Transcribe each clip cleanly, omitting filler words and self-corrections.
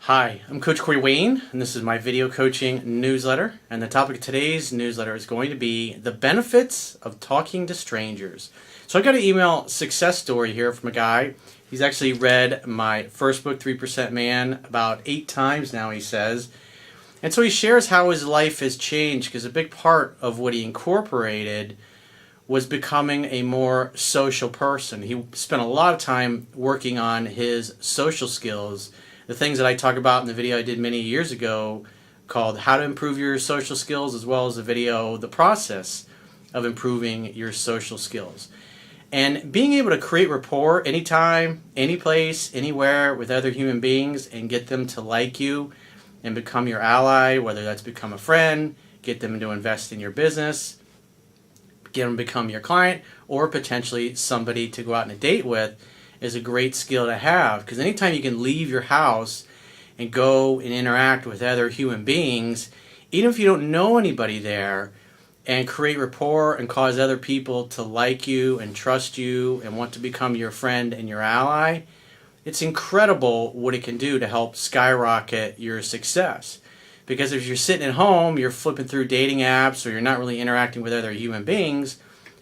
Hi, I'm Coach Corey Wayne, and this is my video coaching newsletter. And the topic of today's newsletter is going to be the benefits of talking to strangers. So I got an email success story here from a guy. He's actually read my first book, 3% Man, about 8 times now, he says. And so he shares how his life has changed, because a big part of what he incorporated was becoming a more social person. He spent a lot of time working on his social skills, the things that I talk about in the video I did many years ago called How to Improve Your Social Skills, as well as the video, The Process of Improving Your Social Skills. And being able to create rapport anytime, any place, anywhere with other human beings and get them to like you and become your ally, whether that's become a friend, get them to invest in your business, get them to become your client, or potentially somebody to go out on a date with, is a great skill to have. Because anytime you can leave your house and go and interact with other human beings, even if you don't know anybody there, and create rapport and cause other people to like you and trust you and want to become your friend and your ally, it's incredible what it can do to help skyrocket your success. Because if you're sitting at home, you're flipping through dating apps, or you're not really interacting with other human beings,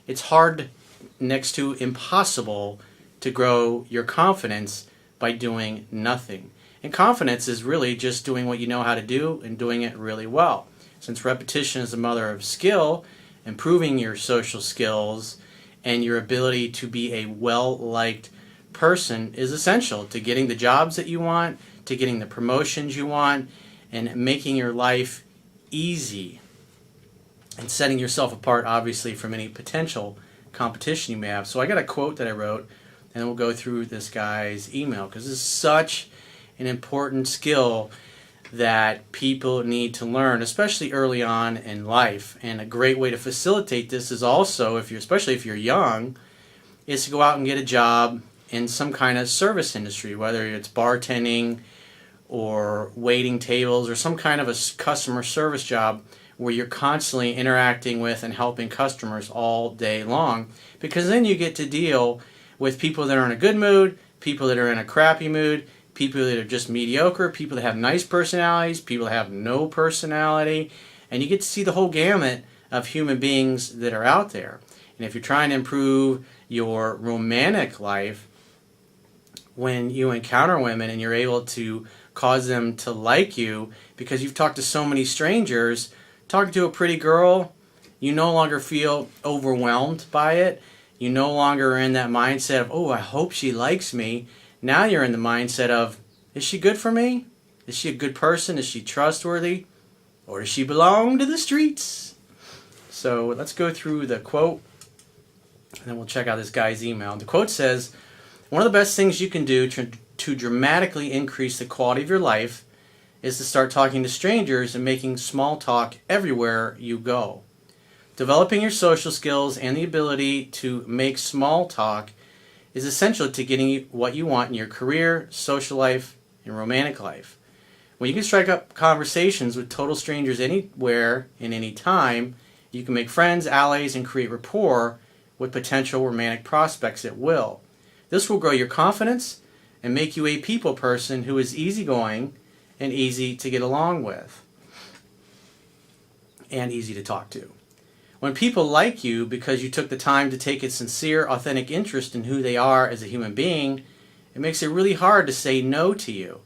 it's hard, next to impossible, to grow your confidence by doing nothing. And confidence is really just doing what you know how to do and doing it really well. Since repetition is the mother of skill, improving your social skills and your ability to be a well-liked person is essential to getting the jobs that you want, to getting the promotions you want, and making your life easy and setting yourself apart, obviously, from any potential competition you may have. So I got a quote that I wrote, and then we'll go through this guy's email, because this is such an important skill that people need to learn, especially early on in life. And a great way to facilitate this is also, especially if you're young, is to go out and get a job in some kind of service industry, whether it's bartending or waiting tables or some kind of a customer service job where you're constantly interacting with and helping customers all day long, because then you get to deal with people that are in a good mood, people that are in a crappy mood, people that are just mediocre, people that have nice personalities, people that have no personality, and you get to see the whole gamut of human beings that are out there. And if you're trying to improve your romantic life, when you encounter women and you're able to cause them to like you because you've talked to so many strangers, talking to a pretty girl, you no longer feel overwhelmed by it. You no longer are in that mindset of, oh, I hope she likes me. Now you're in the mindset of, is she good for me? Is she a good person? Is she trustworthy? Or does she belong to the streets? So let's go through the quote, and then we'll check out this guy's email. The quote says, one of the best things you can do to dramatically increase the quality of your life is to start talking to strangers and making small talk everywhere you go. Developing your social skills and the ability to make small talk is essential to getting what you want in your career, social life, and romantic life. When you can strike up conversations with total strangers anywhere and any time, you can make friends, allies, and create rapport with potential romantic prospects at will. This will grow your confidence and make you a people person who is easygoing and easy to get along with and easy to talk to. When people like you because you took the time to take a sincere, authentic interest in who they are as a human being, it makes it really hard to say no to you.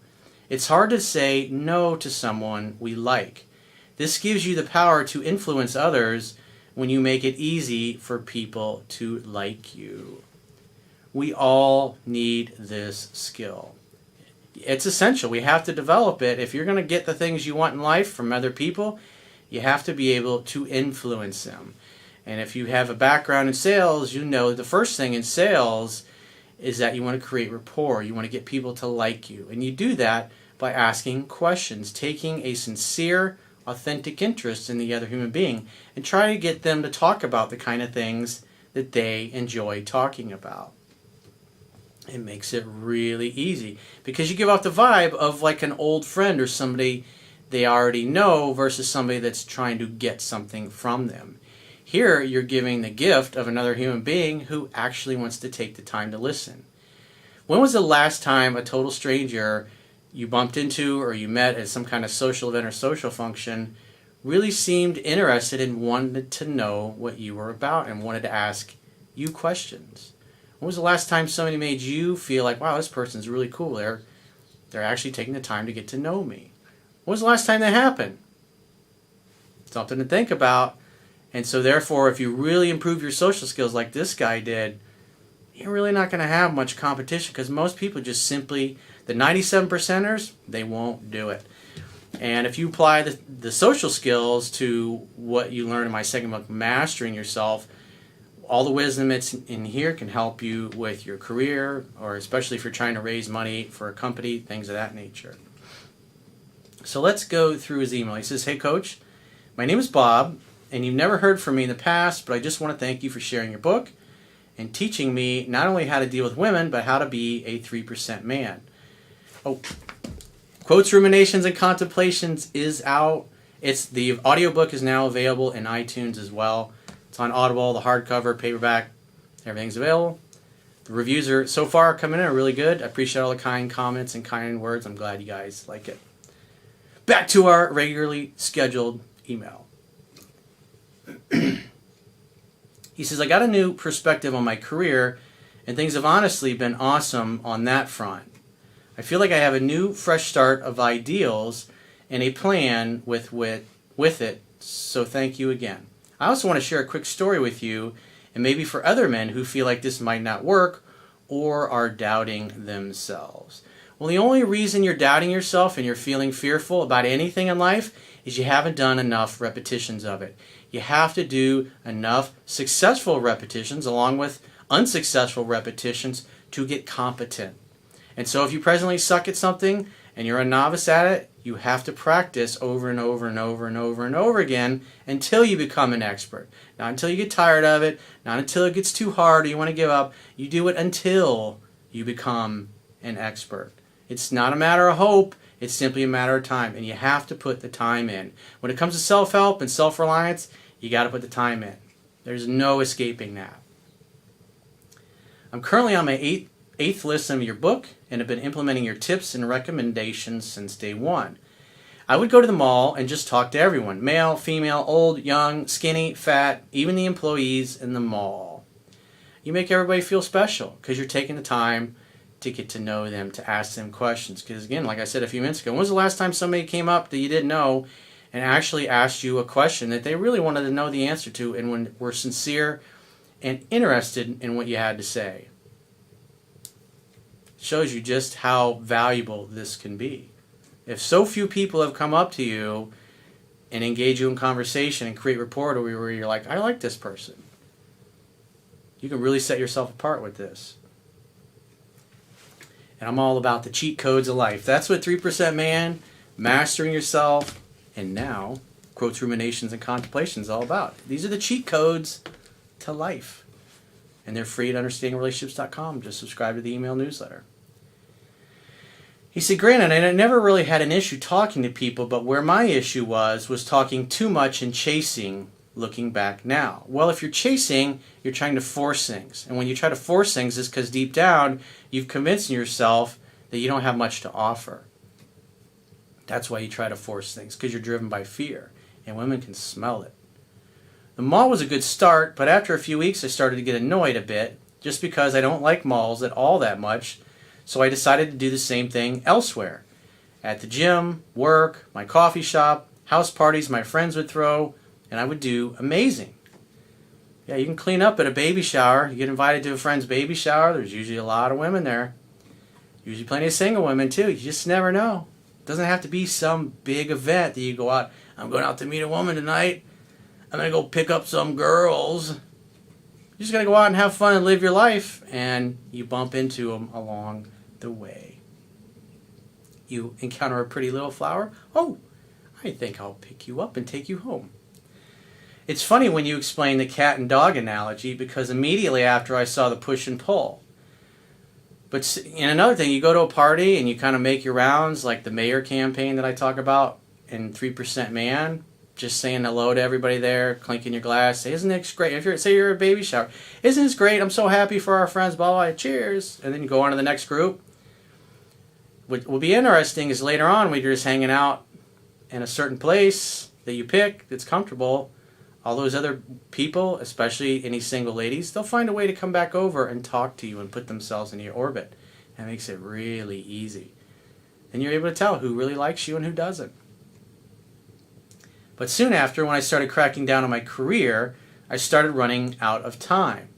It's hard to say no to someone we like. This gives you the power to influence others when you make it easy for people to like you. We all need this skill. It's essential. We have to develop it. If you're going to get the things you want in life from other people, you have to be able to influence them. And if you have a background in sales, you know the first thing in sales is that you want to create rapport. You want to get people to like you. And you do that by asking questions, taking a sincere, authentic interest in the other human being, and try to get them to talk about the kind of things that they enjoy talking about. It makes it really easy because you give off the vibe of like an old friend or somebody they already know versus somebody that's trying to get something from them. Here, you're giving the gift of another human being who actually wants to take the time to listen. When was the last time a total stranger you bumped into or you met at some kind of social event or social function really seemed interested and wanted to know what you were about and wanted to ask you questions. When was the last time somebody made you feel like, wow, this person's really cool. They're actually taking the time to get to know me. When was the last time that happened? Something to think about. And so therefore, if you really improve your social skills like this guy did, you're really not going to have much competition, because most people just simply, the 97%ers, they won't do it. And if you apply the social skills to what you learn in my second book, Mastering Yourself, all the wisdom that's in here can help you with your career, or especially if you're trying to raise money for a company, things of that nature. So let's go through his email. He says, "Hey Coach, my name is Bob, and you've never heard from me in the past, but I just want to thank you for sharing your book and teaching me not only how to deal with women, but how to be a 3% man." Oh, Quotes, Ruminations, and Contemplations is out. The audiobook is now available in iTunes as well. It's on Audible, the hardcover, paperback, everything's available. The reviews are so far coming in are really good. I appreciate all the kind comments and kind words. I'm glad you guys like it. Back to our regularly scheduled email. He says, "I got a new perspective on my career, and things have honestly been awesome on that front. I feel like I have a new, fresh start of ideals and a plan with it, so thank you again. I also want to share a quick story with you, and maybe for other men who feel like this might not work or are doubting themselves." Well, the only reason you're doubting yourself and you're feeling fearful about anything in life is you haven't done enough repetitions of it. You have to do enough successful repetitions along with unsuccessful repetitions to get competent. And so if you presently suck at something and you're a novice at it, you have to practice over and over and over and over and over again until you become an expert. Not until you get tired of it, not until it gets too hard or you want to give up. You do it until you become an expert. It's not a matter of hope, it's simply a matter of time, and you have to put the time in. When it comes to self-help and self-reliance, you got to put the time in. There's no escaping that. "I'm currently on my eighth listen of your book and have been implementing your tips and recommendations since day one. I would go to the mall and just talk to everyone, male, female, old, young, skinny, fat, even the employees in the mall. You make everybody feel special because you're taking the time to get to know them, to ask them questions. Because again, like I said a few minutes ago, when was the last time somebody came up that you didn't know and actually asked you a question that they really wanted to know the answer to and were sincere and interested in what you had to say? Shows you just how valuable this can be. If so few people have come up to you and engage you in conversation and create rapport where you're like, I like this person, you can really set yourself apart with this. And I'm all about the cheat codes of life. That's what 3% Man, Mastering Yourself, and now Quotes, Ruminations, and Contemplations is all about. These are the cheat codes to life. And they're free at understandingrelationships.com. Just subscribe to the email newsletter. He said, "Granted, I never really had an issue talking to people, but where my issue was talking too much and chasing, looking back now." Well, if you're chasing, you're trying to force things. And when you try to force things, it's because deep down, you've convinced yourself that you don't have much to offer. That's why you try to force things, because you're driven by fear. And women can smell it. The mall was a good start, but after a few weeks I started to get annoyed a bit, just because I don't like malls at all that much, so I decided to do the same thing elsewhere. At the gym, work, my coffee shop, house parties my friends would throw, and I would do amazing. Yeah, you can clean up at a baby shower. You get invited to a friend's baby shower, there's usually a lot of women there. Usually plenty of single women too, you just never know. It doesn't have to be some big event that you go out, I'm going out to meet a woman tonight. I'm going to go pick up some girls. You just got to go out and have fun and live your life, and you bump into them along the way. You encounter a pretty little flower. Oh, I think I'll pick you up and take you home. It's funny when you explain the cat and dog analogy, because immediately after I saw the push and pull. But in another thing, you go to a party and you kind of make your rounds, like the mayor campaign that I talk about in 3% Man. Just saying hello to everybody there, clinking your glass. Say, isn't this great? Say you're at a baby shower. Isn't this great? I'm so happy for our friends. Blah, blah, cheers. And then you go on to the next group. what will be interesting is later on when you're just hanging out in a certain place that you pick that's comfortable, all those other people, especially any single ladies, they'll find a way to come back over and talk to you and put themselves in your orbit. That makes it really easy. And you're able to tell who really likes you and who doesn't. But soon after, when I started cracking down on my career, I started running out of time.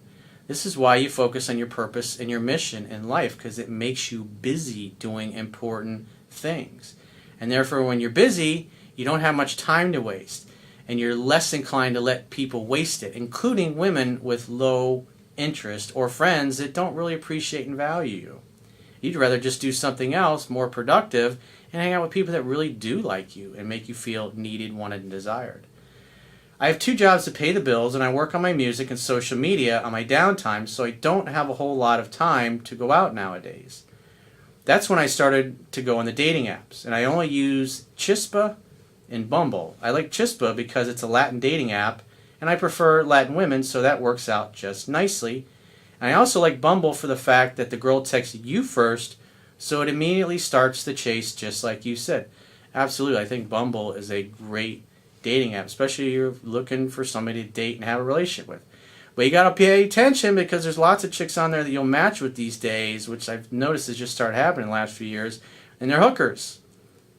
This is why you focus on your purpose and your mission in life, because it makes you busy doing important things. And therefore, when you're busy, you don't have much time to waste. And you're less inclined to let people waste it, including women with low interest or friends that don't really appreciate and value you. You'd rather just do something else more productive and hang out with people that really do like you and make you feel needed, wanted, and desired. I have 2 jobs to pay the bills, and I work on my music and social media on my downtime, so I don't have a whole lot of time to go out nowadays. That's when I started to go on the dating apps, and I only use Chispa and Bumble. I like Chispa because it's a Latin dating app, and I prefer Latin women, so that works out just nicely. And I also like Bumble for the fact that the girl texts you first, so it immediately starts the chase just like you said. Absolutely, I think Bumble is a great dating app, especially if you're looking for somebody to date and have a relationship with. But you got to pay attention because there's lots of chicks on there that you'll match with these days, which I've noticed has just started happening in the last few years, and they're hookers.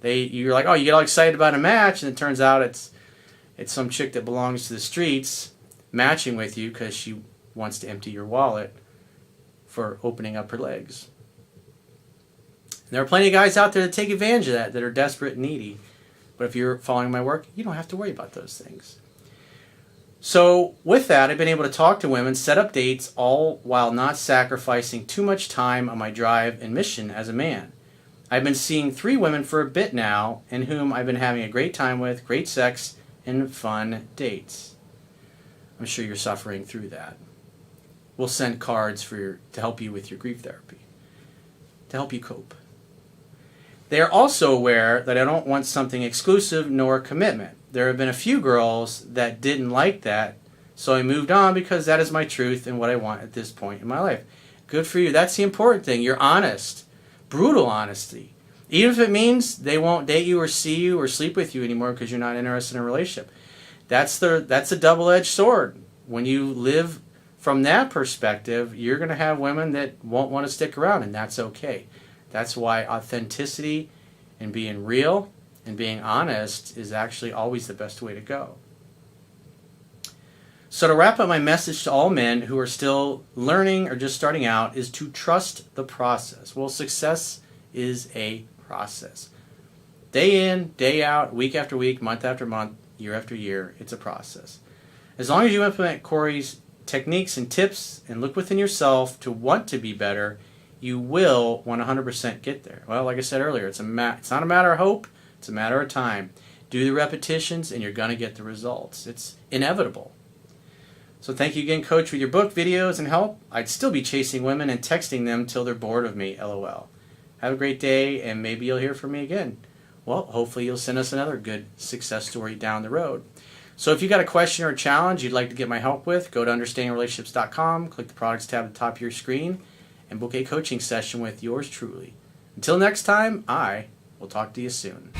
You're like, oh, you get all excited about a match, and it turns out it's some chick that belongs to the streets matching with you because she wants to empty your wallet for opening up her legs. And there are plenty of guys out there that take advantage of that are desperate and needy. But if you're following my work, you don't have to worry about those things. So with that, I've been able to talk to women, set up dates, all while not sacrificing too much time on my drive and mission as a man. I've been seeing 3 women for a bit now, in whom I've been having a great time with, great sex, and fun dates. I'm sure you're suffering through that. We'll send cards to help you with your grief therapy, to help you cope. They are also aware that I don't want something exclusive nor commitment. There have been a few girls that didn't like that, so I moved on because that is my truth and what I want at this point in my life. Good for you. That's the important thing. You're honest. Brutal honesty. Even if it means they won't date you or see you or sleep with you anymore because you're not interested in a relationship. That's a double-edged sword. When you live from that perspective, you're going to have women that won't want to stick around, and that's okay. That's why authenticity and being real and being honest is actually always the best way to go. So to wrap up my message to all men who are still learning or just starting out is to trust the process. Well, success is a process. Day in, day out, week after week, month after month, year after year, it's a process. As long as you implement Corey's techniques and tips and look within yourself to want to be better, you will 100% get there. Well, like I said earlier, it's not a matter of hope, it's a matter of time. Do the repetitions and you're going to get the results. It's inevitable. So thank you again, Coach, with your book, videos, and help. I'd still be chasing women and texting them till they're bored of me, LOL. Have a great day, and maybe you'll hear from me again. Well, hopefully you'll send us another good success story down the road. So if you got a question or a challenge you'd like to get my help with, go to understandingrelationships.com, click the products tab at the top of your screen, and book a coaching session with yours truly. Until next time, I will talk to you soon.